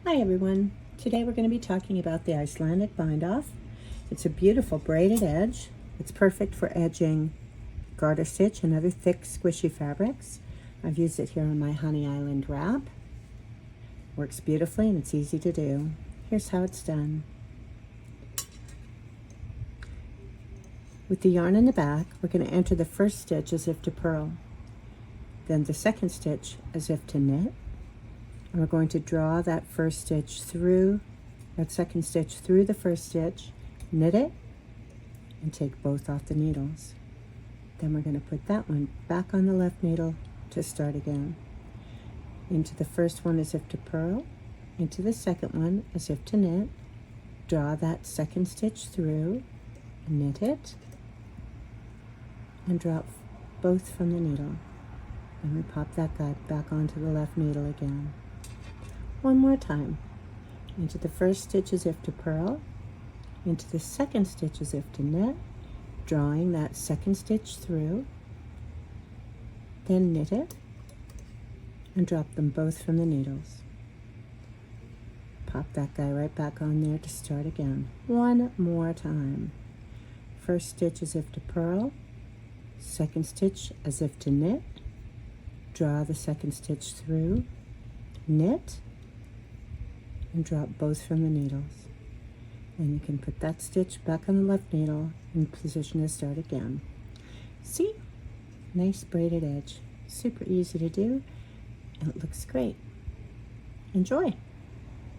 Hi everyone. Today we're going to be talking about the Icelandic bind off. It's a beautiful braided edge. It's perfect for edging garter stitch and other thick squishy fabrics. I've used it here on my Honey Island wrap. Works beautifully and it's easy to do. Here's how it's done. With the yarn in the back, we're going to enter the first stitch as if to purl, then the second stitch as if to knit, and we're going to draw that first stitch through, that second stitch through the first stitch, knit it, and take both off the needles. Then we're going to put that one back on the left needle to start again. Into the first one as if to purl, into the second one as if to knit, draw that second stitch through, knit it, and drop both from the needle. And we pop that guy back onto the left needle again. One more time. Into the first stitch as if to purl, into the second stitch as if to knit, drawing that second stitch through, then knit it, and drop them both from the needles. Pop that guy right back on there to start again. One more time. First stitch as if to purl, second stitch as if to knit, draw the second stitch through, knit, and drop both from the needles. And you can put that stitch back on the left needle in position to start again. See? Nice braided edge. Super easy to do, and it looks great. Enjoy!